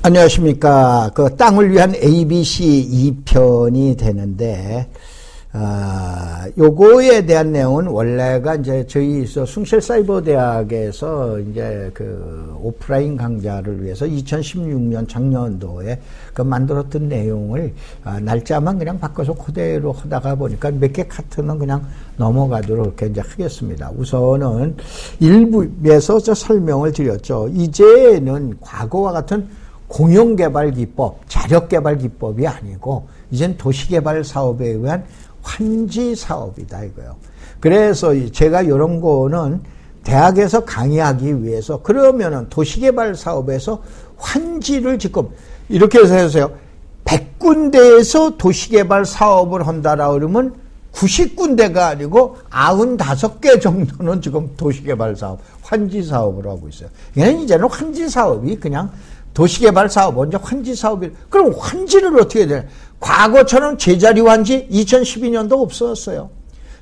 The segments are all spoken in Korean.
안녕하십니까. 그 땅을 위한 ABC 2편이 되는데, 요거에 대한 내용은 원래가 이제 저희 숭실사이버대학에서 이제 그 오프라인 강좌를 위해서 2016년 작년도에 그 만들었던 내용을 날짜만 그냥 바꿔서 그대로 하다가 보니까 몇 개 카트는 그냥 넘어가도록 이렇게 이제 하겠습니다. 우선은 일부에서 저 설명을 드렸죠. 이제는 과거와 같은 공용개발 기법, 자력개발 기법이 아니고 이젠 도시개발 사업에 의한 환지 사업이다 이거요. 그래서 제가 이런 거는 대학에서 강의하기 위해서 그러면은 도시개발 사업에서 환지를 지금 이렇게 해서 해주세요. 100군데에서 도시개발 사업을 한다라 그러면 90군데가 아니고 95개 정도는 지금 도시개발 사업, 환지 사업을 하고 있어요. 이제는 환지 사업이 그냥 도시개발 사업, 먼저 환지 사업이, 그럼 환지를 어떻게 해야 되나? 과거처럼 제자리 환지 2012년도 없었어요.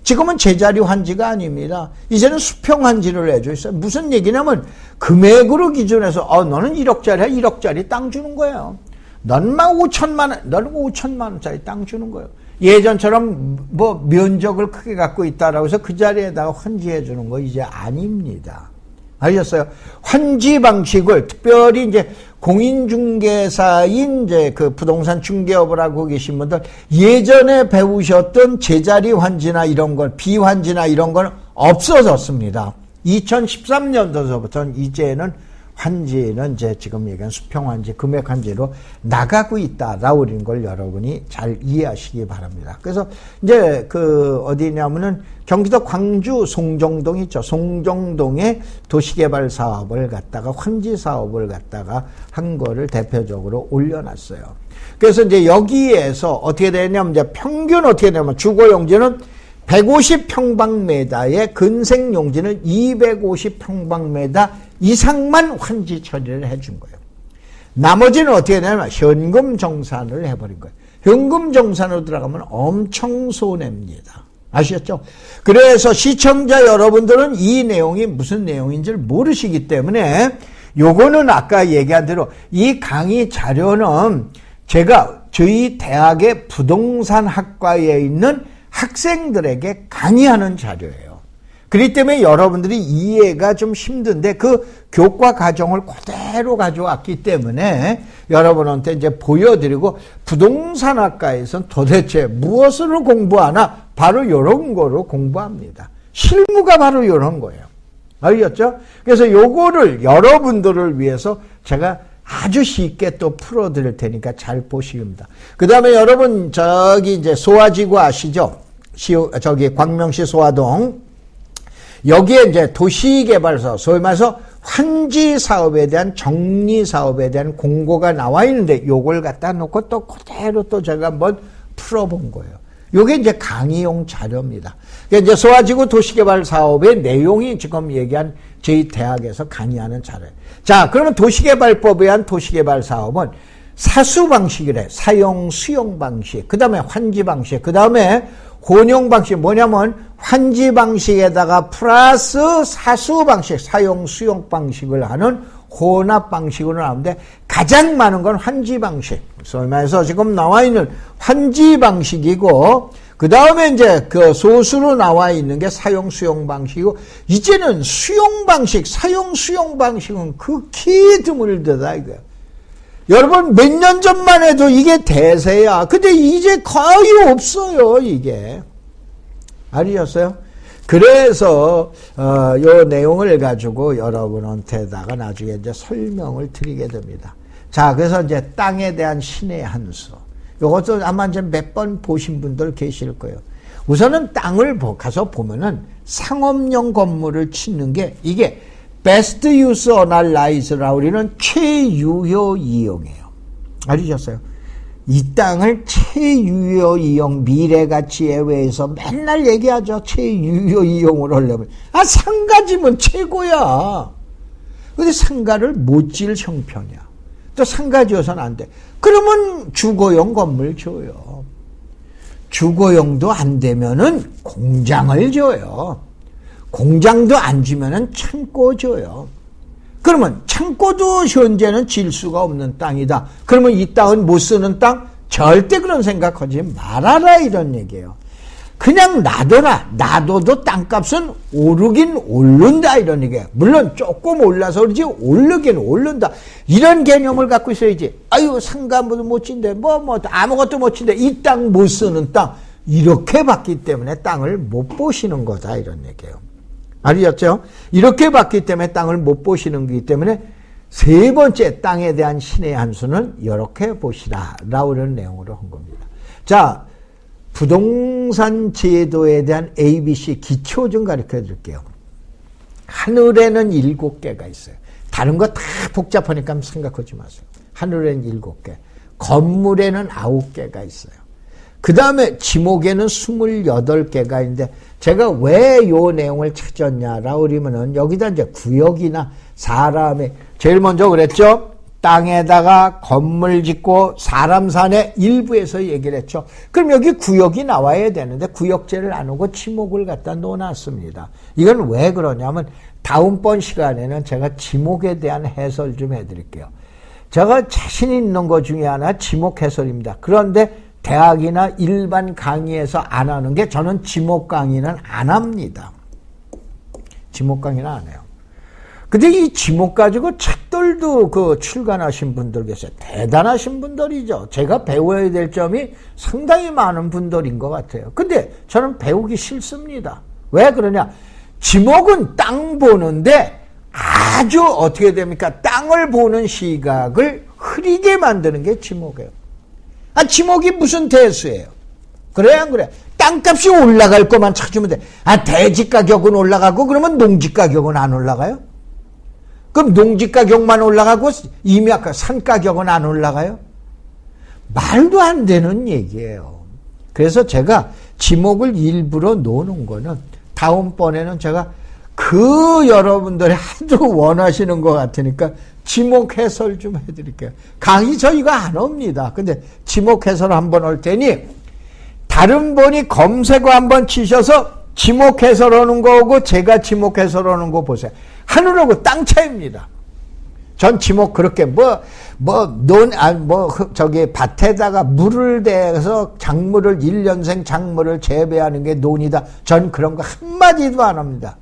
지금은 제자리 환지가 아닙니다. 이제는 수평 환지를 해줘 있어요. 무슨 얘기냐면 금액으로 기준해서 너는 1억짜리야. 1억짜리 땅 주는 거예요. 넌만 5천만 원, 너는 5천만 원짜리 땅 주는 거예요. 예전처럼 뭐 면적을 크게 갖고 있다라고 해서 그 자리에다가 환지해 주는 거 이제 아닙니다. 아셨어요? 환지 방식을 특별히 이제 공인중개사인 이제 그 부동산 중개업을 하고 계신 분들 예전에 배우셨던 제자리 환지나 이런 건 비환지나 이런 건 없어졌습니다. 2013년도서부터는 이제는 환지는 이제 지금 얘기한 수평환지, 금액환지로 나가고 있다라고 그런 걸 여러분이 잘 이해하시기 바랍니다. 그래서 이제 그 어디냐면은 경기도 광주 송정동 있죠. 송정동에 도시개발 사업을 갖다가 환지 사업을 갖다가 한 거를 대표적으로 올려놨어요. 그래서 이제 여기에서 어떻게 되냐면 이제 평균 어떻게 되냐면 주거용지는 150평방미터에 근생용지는 250평방미터 이상만 환지 처리를 해준 거예요. 나머지는 어떻게 되냐면 현금 정산을 해버린 거예요. 현금 정산으로 들어가면 엄청 손해입니다. 아시겠죠? 그래서 시청자 여러분들은 이 내용이 무슨 내용인지를 모르시기 때문에 요거는 아까 얘기한 대로 이 강의 자료는 제가 저희 대학의 부동산학과에 있는 학생들에게 강의하는 자료예요. 그렇기 때문에 여러분들이 이해가 좀 힘든데 그 교과 과정을 그대로 가져왔기 때문에 여러분한테 이제 보여드리고 부동산학과에서는 도대체 무엇을 공부하나? 바로 이런 거로 공부합니다. 실무가 바로 이런 거예요. 알겠죠? 그래서 요거를 여러분들을 위해서 제가 아주 쉽게 또 풀어드릴 테니까 잘 보시옵니다. 그 다음에 여러분 저기 이제 소화지구 아시죠? 저기 광명시 소화동 여기에 이제 도시개발사 소위 말해서 환지 사업에 대한 정리 사업에 대한 공고가 나와 있는데 요걸 갖다 놓고 또 그대로 또 제가 한번 풀어본 거예요. 요게 이제 강의용 자료입니다. 그러니까 이제 소화지구 도시개발 사업의 내용이 지금 얘기한 저희 대학에서 강의하는 자료예요. 자, 그러면 도시개발법에 의한 도시개발 사업은 사수 방식이래. 사용, 수용 방식. 그 다음에 환지 방식. 그 다음에 혼용 방식. 뭐냐면 환지 방식에다가 플러스 사수 방식, 사용, 수용 방식을 하는 혼합 방식으로 나오는데 가장 많은 건 환지 방식. 소위 말해서 지금 나와 있는 환지 방식이고 그 다음에 이제 그 소수로 나와 있는 게 사용, 수용 방식이고 이제는 수용 방식, 사용, 수용 방식은 극히 드물다 이거야. 여러분 몇 년 전만 해도 이게 대세야. 근데 이제 거의 없어요 이게. 아시겠어요? 그래서 요 내용을 가지고 여러분한테다가 나중에 이제 설명을 드리게 됩니다. 자, 그래서 이제 땅에 대한 신의 한 수. 요것도 아마 이제 몇 번 보신 분들 계실 거예요. 우선은 땅을 가서 보면은 상업용 건물을 짓는 게 이게 베스트 유스 어널라이즈라고 우리는 최유효 이용이에요. 아시셨어요? 이 땅을 최유효 이용, 미래가치에 의해서 맨날 얘기하죠. 최유효 이용을 하려면. 상가지면 최고야. 근데 상가를 못 지을 형편이야. 또 상가 지어서는 안 돼. 그러면 주거용 건물 줘요. 주거용도 안 되면은 공장을 줘요. 공장도 안 주면은 창고 줘요. 그러면 창고도 현재는 질 수가 없는 땅이다. 그러면 이 땅은 못 쓰는 땅? 절대 그런 생각하지 말아라 이런 얘기예요. 그냥 놔둬라. 놔둬도 땅값은 오르긴 오른다 이런 얘기예요. 물론 조금 올라서 그러지 오르긴 오른다. 이런 개념을 갖고 있어야지. 아유 상가도 못 친대. 뭐 아무것도 못 친대. 이 땅 못 쓰는 땅. 이렇게 봤기 때문에 땅을 못 보시는 거다 이런 얘기예요. 아시겠죠? 이렇게 봤기 때문에 땅을 못 보시는 거기 때문에 세 번째 땅에 대한 신의 한 수는 이렇게 보시라 라는 내용으로 한 겁니다. 자, 부동산 제도에 대한 ABC 기초 좀 가르쳐 드릴게요. 하늘에는 7개가 있어요. 다른 거 다 복잡하니까 생각하지 마세요. 하늘에는 7개. 건물에는 9개가 있어요. 그 다음에 지목에는 28개가 있는데 제가 왜 이 내용을 찾았냐라고 그러면은 여기다 이제 구역이나 사람의 제일 먼저 그랬죠. 땅에다가 건물 짓고 사람 사네 일부에서 얘기를 했죠. 그럼 여기 구역이 나와야 되는데 구역제를 안 오고 지목을 갖다 놓아놨습니다. 이건 왜 그러냐면 다음번 시간에는 제가 지목에 대한 해설 좀 해드릴게요. 제가 자신 있는 것 중에 하나 지목 해설입니다. 그런데 대학이나 일반 강의에서 안 하는 게 저는 지목 강의는 안 합니다. 지목 강의는 안 해요. 근데 이 지목 가지고 책들도 출간하신 분들 계세요. 대단하신 분들이죠. 제가 배워야 될 점이 상당히 많은 분들인 것 같아요. 근데 저는 배우기 싫습니다. 왜 그러냐? 지목은 땅 보는데 아주 어떻게 됩니까? 땅을 보는 시각을 흐리게 만드는 게 지목이에요. 지목이 무슨 대수예요? 그래야 안 그래? 땅값이 올라갈 것만 찾으면 돼. 대지 가격은 올라가고 그러면 농지 가격은 안 올라가요? 그럼 농지 가격만 올라가고 이미 아까 산 가격은 안 올라가요? 말도 안 되는 얘기예요. 그래서 제가 지목을 일부러 놓는 거는 다음번에는 제가 여러분들이 하도 원하시는 것 같으니까 지목 해설 좀 해드릴게요. 강의 저희가 안 합니다. 근데 지목 해설 한번 할 테니 다른 분이 검색어 한번 치셔서 지목 해설하는 거고 제가 지목 해설하는 거 보세요. 하늘하고 땅 차이입니다. 전 지목 그렇게 밭에다가 물을 대서 작물을 1년생 작물을 재배하는 게 논이다. 전 그런 거 한마디도 안 합니다.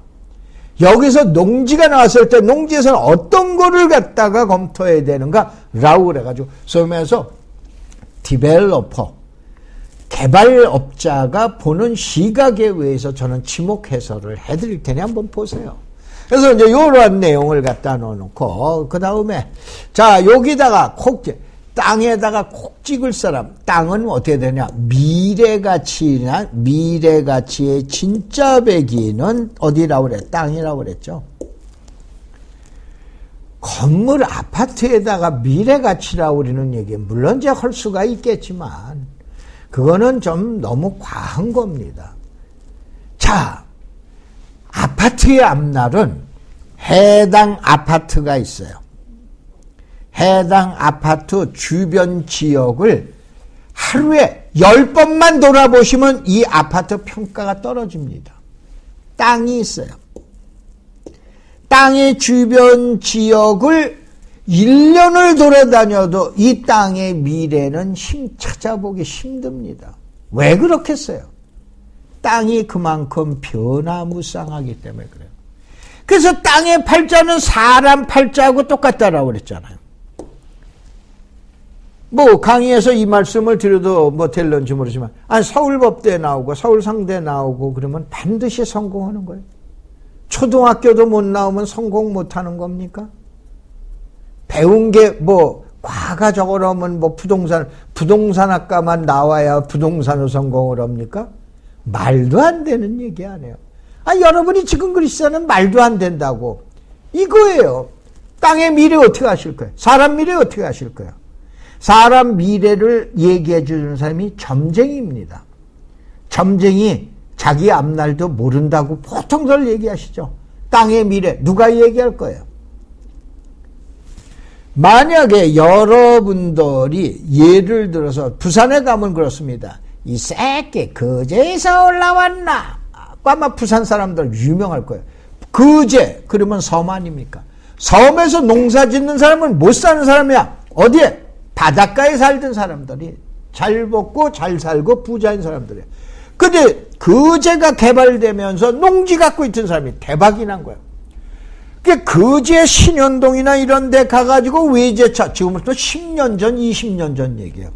여기서 농지가 나왔을 때 농지에서는 어떤 거를 갖다가 검토해야 되는가 라고 그래가지고 소위에서 디벨로퍼 개발업자가 보는 시각에 의해서 저는 지목 해설을 해드릴 테니 한번 보세요. 그래서 이제 이러한 내용을 갖다 놓고 그 다음에 자 여기다가 땅에다가 콕 찍을 사람 땅은 어떻게 되냐 미래가치나 미래가치의 진짜 배기는 어디라고 그래 땅이라고 그랬죠. 건물 아파트에다가 미래가치라고 그러는 얘기 물론 이제 할 수가 있겠지만 그거는 좀 너무 과한 겁니다. 자 아파트의 앞날은 해당 아파트가 있어요. 해당 아파트 주변 지역을 하루에 10번만 돌아보시면 이 아파트 평가가 떨어집니다. 땅이 있어요. 땅의 주변 지역을 1년을 돌아다녀도 이 땅의 미래는 찾아보기 힘듭니다. 왜 그렇겠어요? 땅이 그만큼 변화무쌍하기 때문에 그래요. 그래서 땅의 팔자는 사람 팔자하고 똑같다라고 그랬잖아요. 강의에서 이 말씀을 드려도 될런지 모르지만 서울법대 나오고 서울상대 나오고 그러면 반드시 성공하는 거예요. 초등학교도 못 나오면 성공 못하는 겁니까? 배운 게 과가적으로 하면 부동산학과만 나와야 부동산을 성공을 합니까? 말도 안 되는 얘기 안 해요. 여러분이 지금 그리스도는 말도 안 된다고. 이거예요. 땅의 미래 어떻게 하실 거예요? 사람 미래 어떻게 하실 거예요? 사람 미래를 얘기해 주는 사람이 점쟁이입니다. 점쟁이 자기 앞날도 모른다고 보통들 얘기하시죠. 땅의 미래 누가 얘기할 거예요? 만약에 여러분들이 예를 들어서 부산에 가면 그렇습니다. 이 새끼 거제에서 올라왔나? 아마 부산 사람들 유명할 거예요. 거제 그러면 섬 아닙니까? 섬에서 농사 짓는 사람은 못 사는 사람이야. 어디에? 바닷가에 살던 사람들이. 잘 먹고 잘 살고 부자인 사람들이야. 근데 거제가 개발되면서 농지 갖고 있던 사람이 대박이 난 거야. 그 거제 신현동이나 이런 데 가가지고 외제차, 지금부터 10년 전, 20년 전 얘기예요.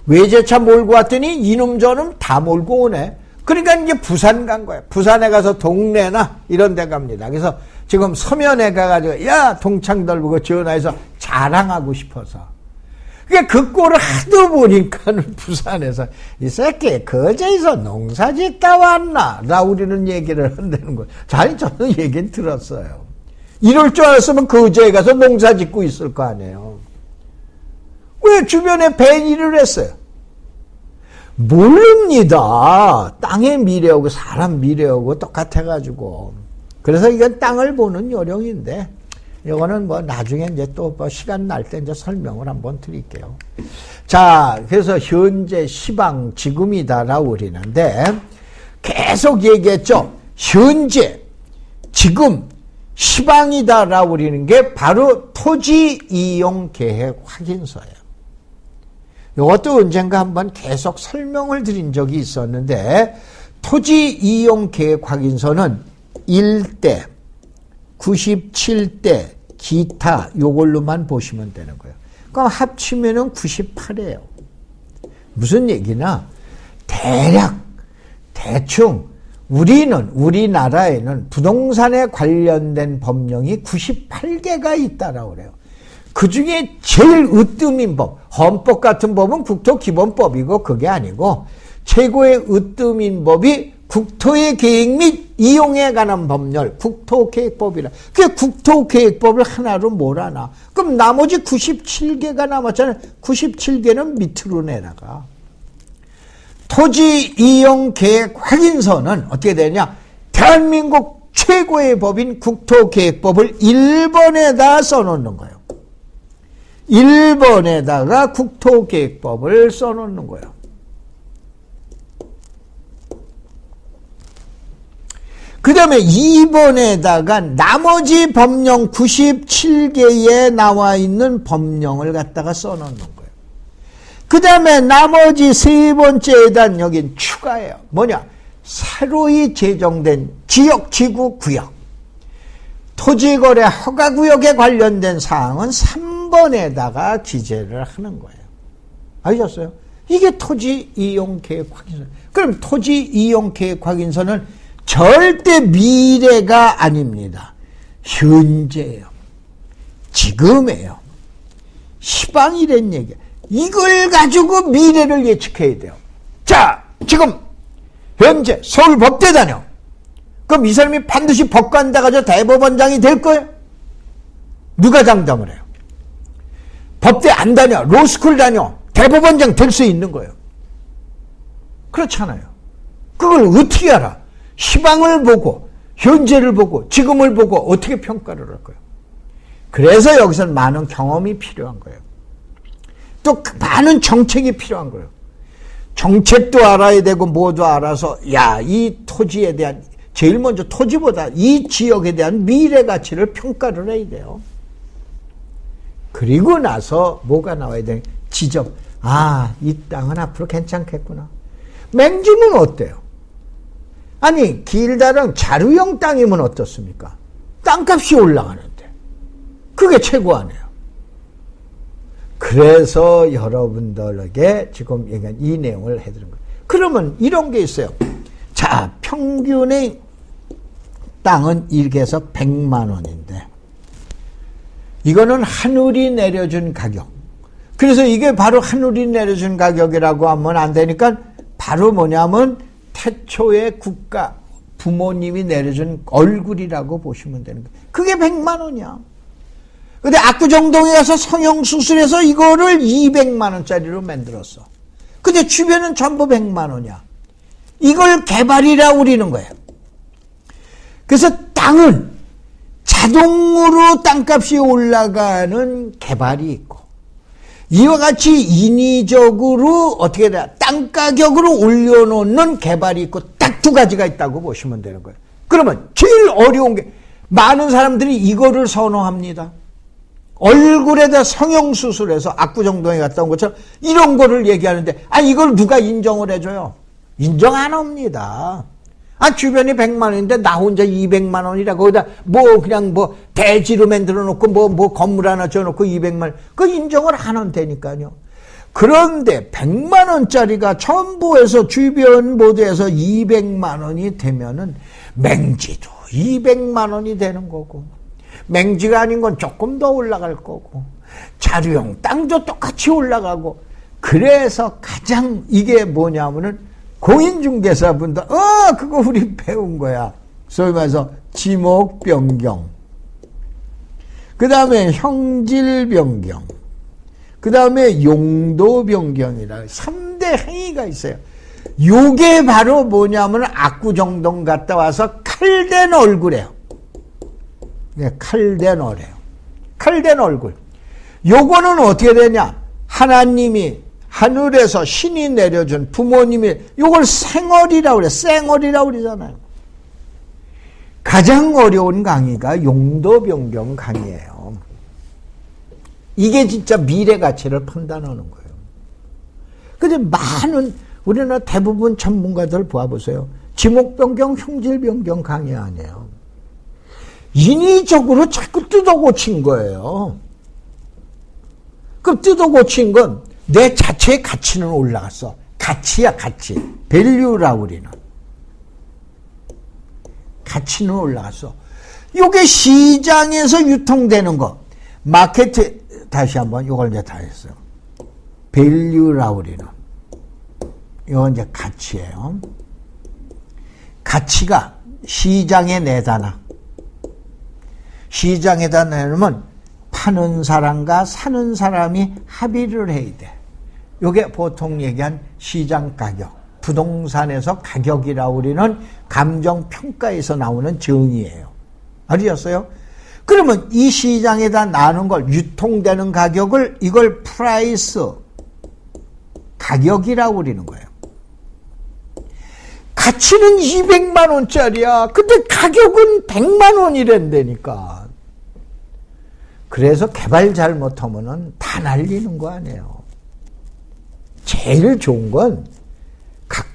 외제차 몰고 왔더니 이놈 저놈 다 몰고 오네. 그러니까 이제 부산 간 거야. 부산에 가서 동네나 이런 데 갑니다. 그래서 지금 서면에 가가지고 야 동창들 보고 전화해서 자랑하고 싶어서. 그러니까 그 꼴을 하도 보니까는 부산에서 이 새끼 거제에서 농사 짓다 왔나? 라우리는 얘기를 한다는 거예요. 잘 저는 얘기는 들었어요. 이럴 줄 알았으면 거제에 가서 농사 짓고 있을 거 아니에요. 왜 주변에 밴일을 했어요? 모릅니다. 땅의 미래하고 사람 미래하고 똑같아가지고. 그래서 이건 땅을 보는 요령인데, 이거는 뭐 나중에 이제 또 뭐 시간 날 때 이제 설명을 한번 드릴게요. 자, 그래서 현재 시방 지금이다라고 그러는데, 계속 얘기했죠. 현재, 지금, 시방이다라고 그러는 게 바로 토지 이용 계획 확인서예요. 이것도 언젠가 한번 계속 설명을 드린 적이 있었는데, 토지 이용 계획 확인서는 1대, 97대, 기타 요걸로만 보시면 되는 거예요. 그럼 합치면은 98이에요. 무슨 얘기나 대충 우리나라에는 부동산에 관련된 법령이 98개가 있다라고 그래요. 그 중에 제일 으뜸인 법, 헌법 같은 법은 국토기본법이고 그게 아니고 최고의 으뜸인 법이 국토의 계획 및 이용에 관한 법률, 국토계획법이라. 그 국토계획법을 하나로 몰아놔. 그럼 나머지 97개가 남았잖아요. 97개는 밑으로 내려가. 토지 이용 계획 확인서는 어떻게 되냐? 대한민국 최고의 법인 국토계획법을 1번에다 써놓는 거예요. 1번에다가 국토계획법을 써놓는 거예요. 그 다음에 2번에다가 나머지 법령 97개에 나와 있는 법령을 갖다가 써놓는 거예요. 그 다음에 나머지 세 번째에다 여긴 추가해요. 뭐냐? 새로이 제정된 지역, 지구, 구역. 토지거래 허가구역에 관련된 사항은 3번에다가 기재를 하는 거예요. 아셨어요? 이게 토지 이용 계획 확인서. 그럼 토지 이용 계획 확인서는 절대 미래가 아닙니다. 현재예요. 지금이에요. 시방이란 얘기야. 이걸 가지고 미래를 예측해야 돼요. 자, 지금 현재 서울 법대 다녀. 그럼 이 사람이 반드시 법관 돼가지고 대법원장이 될 거예요? 누가 장담을 해요? 법대 안 다녀, 로스쿨 다녀, 대법원장 될 수 있는 거예요. 그렇잖아요. 그걸 어떻게 알아? 시방을 보고 현재를 보고 지금을 보고 어떻게 평가를 할 거예요? 그래서 여기서는 많은 경험이 필요한 거예요. 또 많은 정책이 필요한 거예요. 정책도 알아야 되고 뭐도 알아서 이 토지에 대한 제일 먼저 토지보다 이 지역에 대한 미래 가치를 평가를 해야 돼요. 그리고 나서 뭐가 나와야 돼? 지적. 이 땅은 앞으로 괜찮겠구나. 맹지면 어때요? 아니 길다랑 자루형 땅이면 어떻습니까? 땅값이 올라가는데 그게 최고 아니에요. 그래서 여러분들에게 지금 얘기한 이 내용을 해드린 거예요. 그러면 이런 게 있어요. 자, 평균의 땅은 이렇게 해서 100만 원인데 이거는 하늘이 내려준 가격. 그래서 이게 바로 하늘이 내려준 가격이라고 하면 안 되니까 바로 뭐냐면 태초의 국가, 부모님이 내려준 얼굴이라고 보시면 되는 거예요. 그게 100만 원이야. 근데 압구정동에 가서 성형수술해서 이거를 200만 원짜리로 만들었어. 근데 주변은 전부 100만 원이야. 이걸 개발이라고 우리는 거예요. 그래서 땅은 자동으로 땅값이 올라가는 개발이 있고 이와 같이 인위적으로 어떻게 돼야 땅 가격으로 올려놓는 개발이 있고 딱 두 가지가 있다고 보시면 되는 거예요. 그러면 제일 어려운 게 많은 사람들이 이거를 선호합니다. 얼굴에다 성형수술해서 압구정동에 갔다 온 것처럼 이런 거를 얘기하는데, 이걸 누가 인정을 해줘요? 인정 안 합니다. 주변이 100만 원인데 나 혼자 200만 원이라 거기다 그냥 대지로 만들어 놓고 건물 하나 지어놓고 200만 원. 그거 인정을 안 한다니까요. 그런데 100만 원짜리가 전부에서 주변 모두에서 200만 원이 되면은 맹지도 200만 원이 되는 거고, 맹지가 아닌 건 조금 더 올라갈 거고, 자료용 땅도 똑같이 올라가고, 그래서 가장 이게 뭐냐면은 공인중개사분들, 그거 우리 배운 거야. 소위 말해서 지목 변경, 그 다음에 형질 변경, 그 다음에 용도 변경이라 3대 행위가 있어요. 요게 바로 뭐냐면 압구정동 갔다 와서 칼댄 얼굴이에요. 칼댄 얼굴이에요. 칼댄 얼굴. 요거는 어떻게 되냐? 하나님이 하늘에서 신이 내려준 부모님이 요걸 생얼이라고 그래. 쌩얼이라고 그러잖아요. 가장 어려운 강의가 용도 변경 강의예요. 이게 진짜 미래 가치를 판단하는 거예요. 근데 많은 우리나라 대부분 전문가들 보아보세요. 지목 변경, 형질 변경 강의 아니에요. 인위적으로 자꾸 뜯어 고친 거예요. 그 뜯어 고친 건 내 자체의 가치는 올라갔어. 가치야, 가치. 밸류라고 우리는. 가치는 올라갔어. 이게 시장에서 유통되는 거. 마케트, 다시 한번 이걸 이제 다 했어요. 밸류라고 우리는. 이건 이제 가치예요. 가치가 시장에 내다나. 시장에다 내놓으면 파는 사람과 사는 사람이 합의를 해야 돼. 이게 보통 얘기한 시장 가격. 부동산에서 가격이라고 우리는 감정평가에서 나오는 정의예요. 아셨어요? 그러면 이 시장에다 나눈 걸, 유통되는 가격을, 이걸 프라이스, 가격이라고 그러는 거예요. 가치는 200만 원짜리야. 근데 가격은 100만 원이란다니까. 그래서 개발 잘못하면은 다 날리는 거 아니에요. 제일 좋은 건 각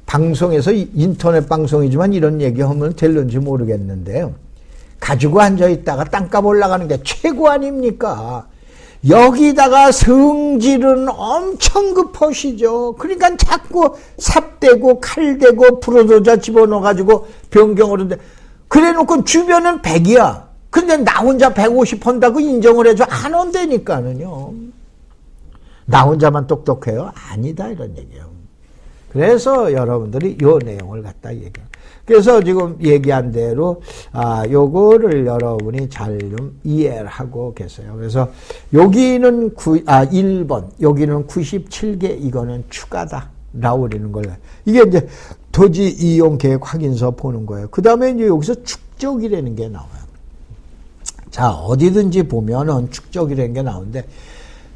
방송에서, 인터넷 방송이지만 이런 얘기하면 될런지 모르겠는데요. 가지고 앉아있다가 땅값 올라가는 게 최고 아닙니까? 여기다가 성질은 엄청 급하시죠. 그러니까 자꾸 삽대고 칼대고 부러져자 집어넣어가지고 변경을 하는데, 그래 놓고 주변은 100이야. 근데 나 혼자 150 한다고 인정을 해줘. 안 한다니까는요. 나 혼자만 똑똑해요? 아니다, 이런 얘기예요. 그래서 여러분들이 요 내용을 갖다 얘기해요. 그래서 지금 얘기한 대로, 요거를 여러분이 잘 좀 이해를 하고 계세요. 그래서 여기는 1번, 여기는 97개, 이거는 추가다. 나오리는 걸로. 이게 이제 토지 이용 계획 확인서 보는 거예요. 그 다음에 이제 여기서 축적이라는 게 나와요. 자, 어디든지 보면은 축적이라는 게 나오는데,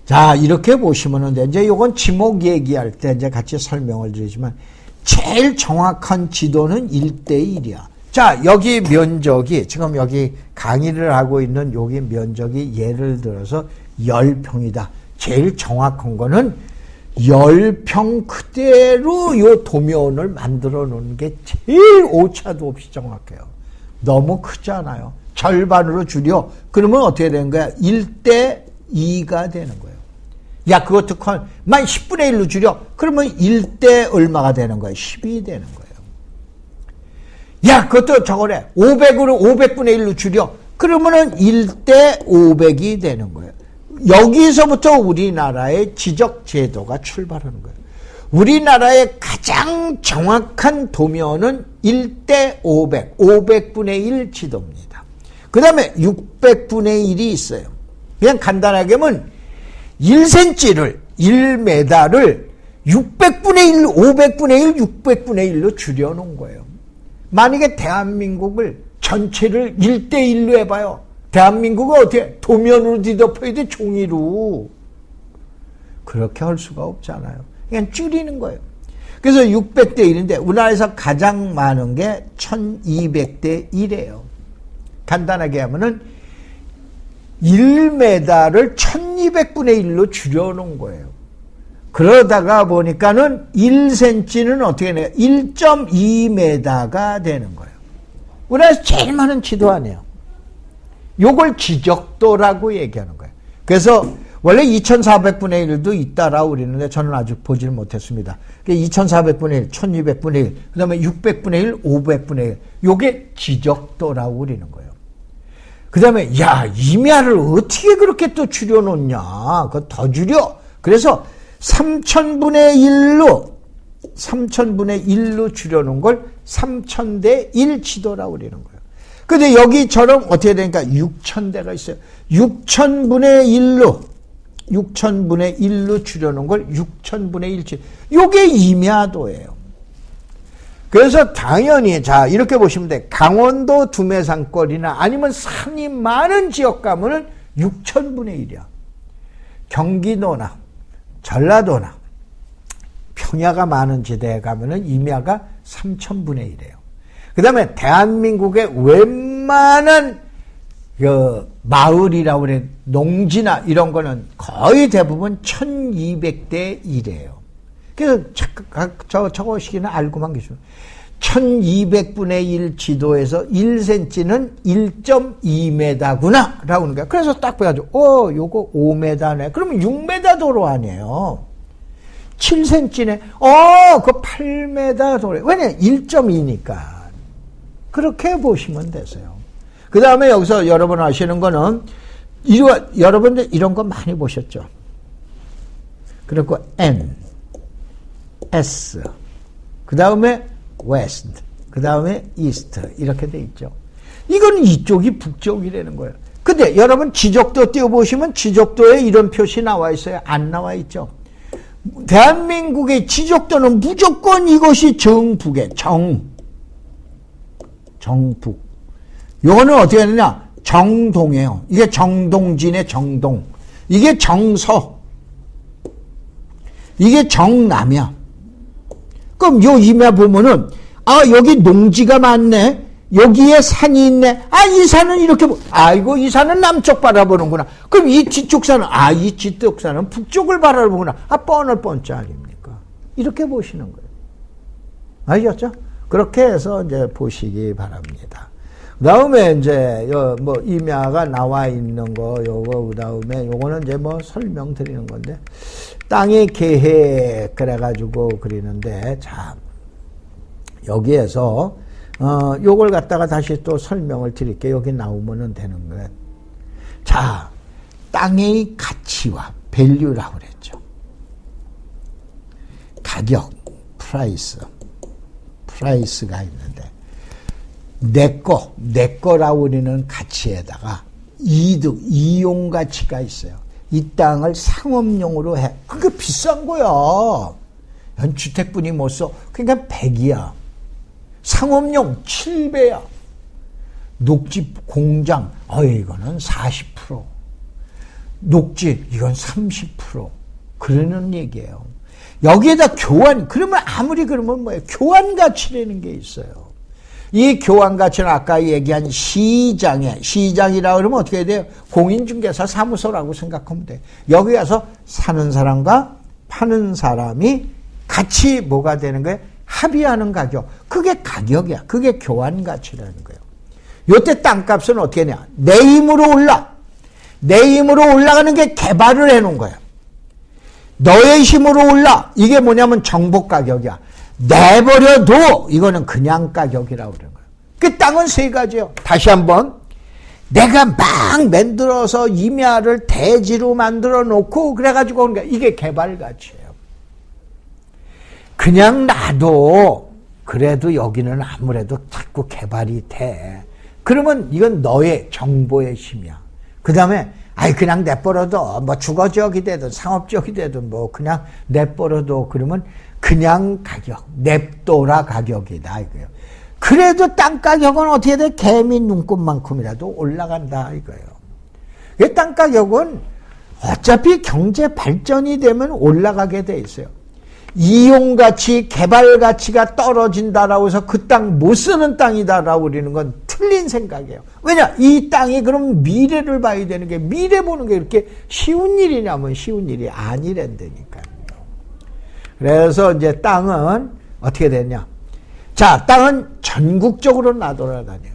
자, 이렇게 보시면은 이제 요건 지목 얘기할 때 이제 같이 설명을 드리지만, 제일 정확한 지도는 1대1이야. 자, 여기 면적이, 지금 여기 강의를 하고 있는 여기 면적이 예를 들어서 10평이다. 제일 정확한 거는 10평 그대로 요 도면을 만들어 놓는 게 제일 오차도 없이 정확해요. 너무 크잖아요. 절반으로 줄여. 그러면 어떻게 되는 거야? 1대2가 되는 거예요. 야, 그것도 만 10분의 1로 줄여. 그러면 1대 얼마가 되는 거예요? 10이 되는 거예요. 야, 그것도 저거래. 500으로 500분의 1로 줄여. 그러면은 1대 500이 되는 거예요. 여기서부터 우리나라의 지적 제도가 출발하는 거예요. 우리나라의 가장 정확한 도면은 1대 500, 500분의 1 지도입니다. 그 다음에 600분의 1이 있어요. 그냥 간단하게 하면 1cm를, 1m를 600분의 1, 500분의 1, 600분의 1로 줄여놓은 거예요. 만약에 대한민국을 전체를 1대1로 해봐요. 대한민국은 어떻게? 도면으로 뒤덮어야 돼, 종이로. 그렇게 할 수가 없잖아요. 그냥 줄이는 거예요. 그래서 600대 1인데 우리나라에서 가장 많은 게 1200대 1이에요. 간단하게 하면은 1m를 1200분의 1로 줄여놓은 거예요. 그러다가 보니까는 1cm는 어떻게 돼요? 1.2m가 되는 거예요. 우리나라에서 제일 많은 지도 아니에요. 요걸 지적도라고 얘기하는 거예요. 그래서 원래 2400분의 1도 있다라고 그러는데 저는 아직 보지를 못했습니다. 2400분의 1, 1200분의 1, 그 다음에 600분의 1, 500분의 1. 요게 지적도라고 그러는 거예요. 그 다음에 야, 임야를 어떻게 그렇게 또 줄여놓냐. 그거 더 줄여. 그래서 3000분의 1로 줄여놓은 걸 3000대 1 지도라고 그러는 거예요. 근데 여기처럼 어떻게 되니까 6000대가 있어요. 6000분의 1로 줄여놓은 걸 6000분의 1 지도. 요게 임야도예요. 그래서 당연히 자 이렇게 보시면 돼. 강원도 두메산거리나 아니면 산이 많은 지역 가면은 6000분의 1이야. 경기도나 전라도나 평야가 많은 지대에 가면은 임야가 3000분의 1이에요. 그 다음에 대한민국의 웬만한 그 마을이라고 그래 농지나 이런 거는 거의 대부분 1200대 1이에요. 그래서 저거 시기는 알고만 계시면 1200분의 1 지도에서 1cm는 1.2m구나 라고 하는 거야. 그래서 딱 보여가지고 요거 5m네. 그러면 6m 도로 아니에요. 7cm네. 그 8m 도로. 왜냐 1.2니까. 그렇게 보시면 되세요. 그 다음에 여기서 여러분 아시는 거는 여러분들 이런 거 많이 보셨죠. 그리고 N, S, 그 다음에 West, 그 다음에 East 이렇게 돼 있죠. 이거는 이쪽이 북쪽이라는 거예요. 근데 여러분 지적도 띄워보시면 지적도에 이런 표시 나와 있어요? 안 나와 있죠. 대한민국의 지적도는 무조건 이것이 정북에 정북. 요거는 어떻게 되느냐? 정동이에요. 이게 정동진의 정동. 이게 정서. 이게 정남이야. 그럼 요 임야 보면은 여기 농지가 많네. 여기에 산이 있네. 이 산은 이렇게 아이고 이 산은 남쪽 바라보는구나. 그럼 이 뒤쪽 산은 이 뒤쪽 산은 북쪽을 바라보구나. 뻔할 뻔짜 아닙니까? 이렇게 보시는 거예요. 아시겠죠? 그렇게 해서 이제 보시기 바랍니다. 그 다음에 이제, 임야가 나와 있는 거, 그 다음에 요거는 이제 설명드리는 건데, 땅의 계획, 그래가지고 그리는데, 자, 여기에서, 요걸 갖다가 다시 또 설명을 드릴게요. 여기 나오면은 되는 거예요. 자, 땅의 가치와 밸류라고 그랬죠. 가격, 프라이스가 있는데 내 거라고 우리는 가치에다가 이용 가치가 있어요. 이 땅을 상업용으로 해. 그게 비싼 거야. 주택분이 못 써. 그러니까 100이야. 상업용 7배야. 녹지 공장, 이거는 40%. 녹지, 이건 30%. 그러는 얘기예요. 여기에다 교환, 그러면 뭐예요? 교환 가치라는 게 있어요. 이 교환 가치는 아까 얘기한 시장이라고 그러면 어떻게 해야 돼요? 공인중개사 사무소라고 생각하면 돼요. 여기 가서 사는 사람과 파는 사람이 같이 뭐가 되는 거예요? 합의하는 가격. 그게 가격이야. 그게 교환 가치라는 거예요. 요때 땅값은 어떻게 하냐? 내 힘으로 올라가는 게 개발을 해놓은 거예요. 너의 힘으로 올라. 이게 뭐냐면 정복 가격이야. 내버려둬. 이거는 그냥 가격이라고 그러는 거예요. 그 땅은 세 가지예요. 다시 한번. 내가 막 만들어서 임야를 대지로 만들어 놓고 그래가지고 오는 게 이게 개발 가치예요. 그냥 놔도 그래도 여기는 아무래도 자꾸 개발이 돼. 그러면 이건 너의 정보의 힘이야. 그 다음에 그냥 내버려둬. 주거지역이 되든 상업지역이 되든 그냥 내버려둬. 그러면 그냥 가격, 냅둬라 가격이다 이거예요. 그래도 땅 가격은 어떻게 돼? 개미 눈곱만큼이라도 올라간다 이거예요. 땅 가격은 어차피 경제 발전이 되면 올라가게 돼 있어요. 이용가치, 개발가치가 떨어진다라고 해서 그 땅 못 쓰는 땅이다라고 그러는 건 틀린 생각이에요. 왜냐? 이 땅이 그럼 미래를 봐야 되는 게, 미래 보는 게 이렇게 쉬운 일이냐면 쉬운 일이 아니란다니까요. 그래서 이제 땅은 어떻게 됐냐? 자, 땅은 전국적으로 나돌아다녀요.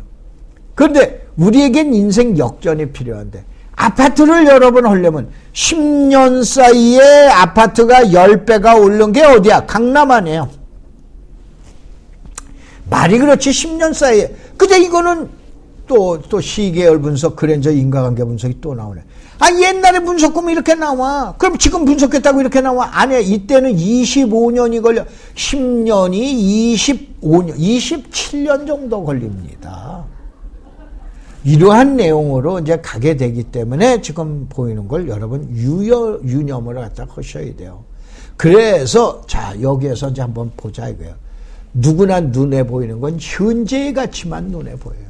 그런데 우리에겐 인생 역전이 필요한데, 아파트를 여러 번 하려면 10년 사이에 아파트가 10배가 오른 게 어디야? 강남 아니에요. 말이 그렇지 10년 사이에. 근데 이거는 또 시계열 분석, 그랜저 인과관계 분석이 또 나오네. 아, 옛날에 분석하면 이렇게 나와. 그럼 지금 분석했다고 이렇게 나와? 아니야. 이때는 25년이 걸려. 10년이 25년, 27년 정도 걸립니다. 이러한 내용으로 이제 가게 되기 때문에 지금 보이는 걸 여러분 유념을 갖다 하셔야 돼요. 그래서 자, 여기에서 이제 한번 보자 이거예요. 누구나 눈에 보이는 건 현재의 가치만 눈에 보여요.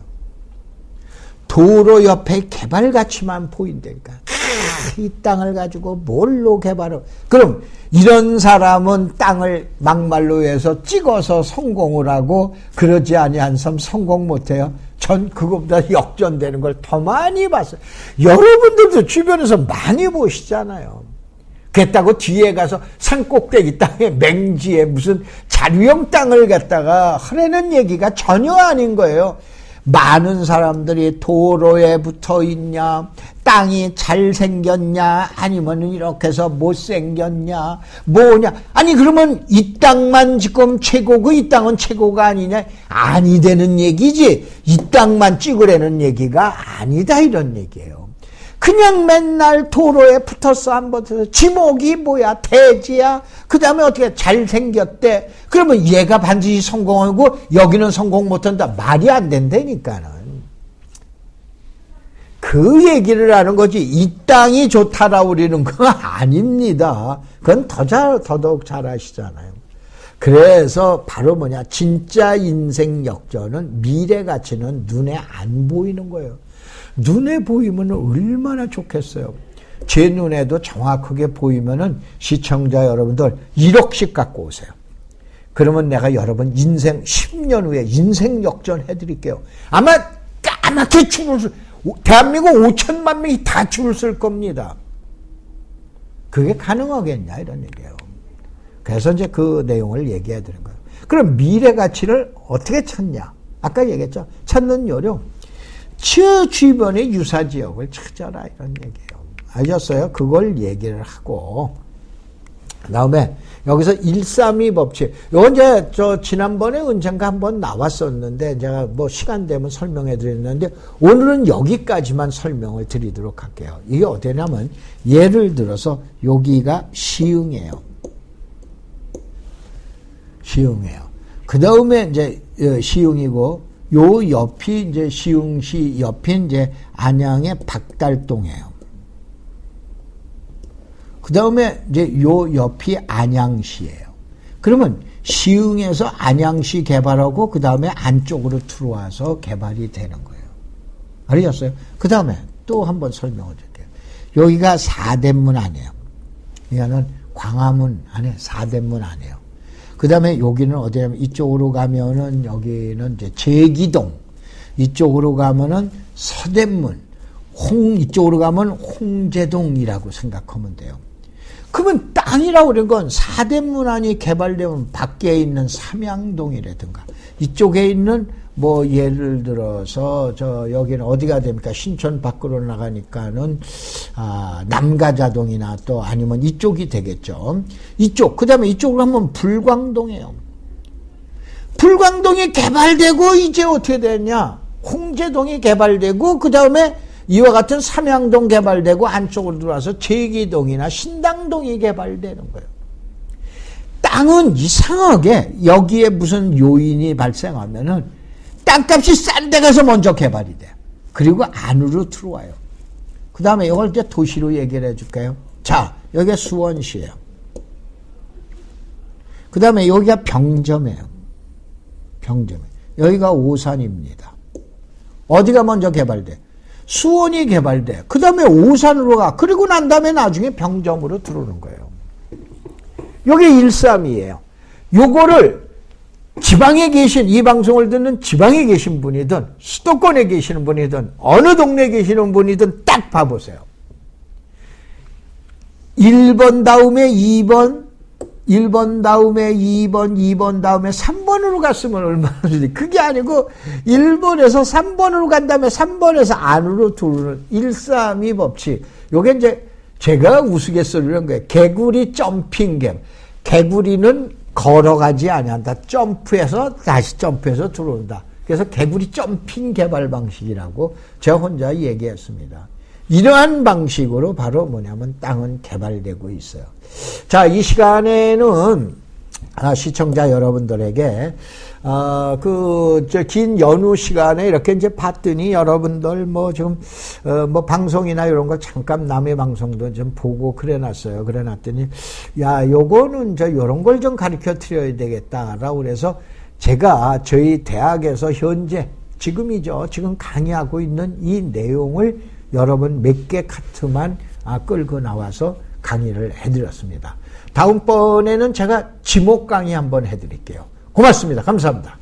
도로 옆에 개발 가치만 보인다니까. 이 땅을 가지고 뭘로 개발을. 그럼 이런 사람은 땅을 막말로 해서 찍어서 성공을 하고, 그러지 아니한 사람 성공 못해요. 전 그것보다 역전되는 걸 더 많이 봤어요. 여러분들도 주변에서 많이 보시잖아요. 그랬다고 뒤에 가서 산꼭대기 땅에 맹지에 무슨 자류형 땅을 갖다가 하라는 얘기가 전혀 아닌 거예요. 많은 사람들이 도로에 붙어 있냐, 땅이 잘생겼냐, 아니면 이렇게 해서 못생겼냐, 뭐냐. 아니, 그러면 이 땅만 지금 최고고 이 땅은 최고가 아니냐? 아니 되는 얘기지. 이 땅만 찍으라는 얘기가 아니다, 이런 얘기예요. 그냥 맨날 도로에 붙었어, 안 붙어서. 지목이 뭐야? 돼지야? 그 다음에 어떻게 잘생겼대? 그러면 얘가 반드시 성공하고 여기는 성공 못한다. 말이 안 된다니까는. 그 얘기를 하는 거지. 이 땅이 좋다라고 그러는 건 아닙니다. 그건 더더욱 잘 아시잖아요. 그래서 바로 뭐냐. 진짜 인생 역전은, 미래 가치는 눈에 안 보이는 거예요. 눈에 보이면 얼마나 좋겠어요. 제 눈에도 정확하게 보이면은 시청자 여러분들 1억씩 갖고 오세요. 그러면 내가 여러분 인생 10년 후에 인생 역전 해드릴게요. 아마 까맣게 줄을 쓸, 대한민국 5천만 명이 다 줄을 쓸 겁니다. 그게 가능하겠냐 이런 얘기예요. 그래서 이제 그 내용을 얘기해야 되는 거예요. 그럼 미래 가치를 어떻게 찾냐? 아까 얘기했죠. 찾는 요령. 저 주변의 유사지역을 찾아라 이런 얘기예요. 아셨어요? 그걸 얘기를 하고, 그 다음에 여기서 132 법칙. 요건 이제 지난번에 언젠가 한번 나왔었는데 제가 뭐 시간 되면 설명해 드렸는데, 오늘은 여기까지만 설명을 드리도록 할게요. 이게 어디냐면, 예를 들어서 여기가 시흥이에요. 시흥이에요. 그 다음에 이제 시흥이고, 요 옆이 이제 시흥시 옆인 이제 안양의 박달동이에요. 그 다음에 이제 요 옆이 안양시예요. 그러면 시흥에서 안양시 개발하고 그 다음에 안쪽으로 들어와서 개발이 되는 거예요. 알겠어요? 그 다음에 또 한번 설명을 드릴게요. 여기가 사대문 안이에요. 이거는 광화문 안에 사대문 안이에요. 그 다음에 여기는 어디냐면 이쪽으로 가면은 여기는 이제 제기동, 이쪽으로 가면은 서대문, 이쪽으로 가면 홍제동이라고 생각하면 돼요. 그러면 땅이라고 그런 건 사대문 안이 개발되면 밖에 있는 삼양동이라든가 이쪽에 있는 뭐 예를 들어서 여기는 어디가 됩니까? 신촌 밖으로 나가니까는 남가자동이나 또 아니면 이쪽이 되겠죠. 이쪽. 그다음에 이쪽으로 하면 불광동이에요. 불광동이 개발되고 이제 어떻게 됐냐? 홍제동이 개발되고 그다음에 이와 같은 삼양동 개발되고 안쪽으로 들어와서 제기동이나 신당동이 개발되는 거예요. 땅은 이상하게 여기에 무슨 요인이 발생하면은 땅값이 싼 데 가서 먼저 개발이 돼. 그리고 안으로 들어와요. 그 다음에 이걸 이제 도시로 얘기를 해줄까요? 자, 여기가 수원시예요. 그 다음에 여기가 병점이에요. 병점. 여기가 오산입니다. 어디가 먼저 개발돼? 수원이 개발돼. 그 다음에 오산으로 가. 그리고 난 다음에 나중에 병점으로 들어오는 거예요. 여기 132예요. 요거를 지방에 계신, 이 방송을 듣는 지방에 계신 분이든 수도권에 계시는 분이든 어느 동네에 계시는 분이든 딱 봐보세요. 1번 다음에 2번, 1번 다음에 2번, 2번 다음에 3번으로 갔으면 얼마나 좋지. 그게 아니고 1번에서 3번으로 간 다음에 3번에서 안으로 들어오는 132 법칙. 요게 이제 제가 우스갯소리로 거예요. 개구리 점핑 갭. 개구리는 걸어가지 아니한다. 점프해서 다시 점프해서 들어온다. 그래서 개구리 점핑 개발 방식이라고 제가 혼자 얘기했습니다. 이러한 방식으로 바로 뭐냐면 땅은 개발되고 있어요. 자, 이 시간에는 시청자 여러분들에게 긴 연휴 시간에 이렇게 이제 봤더니 여러분들 지금 방송이나 이런 거 잠깐 남의 방송도 좀 보고 그래놨어요. 그래놨더니 요거는 요런 걸 좀 가르쳐 드려야 되겠다라고 그래서 제가 저희 대학에서 현재 지금 강의하고 있는 이 내용을 여러분 몇 개 카트만 끌고 나와서 강의를 해드렸습니다. 다음번에는 제가 지목 강의 한번 해드릴게요. 고맙습니다. 감사합니다.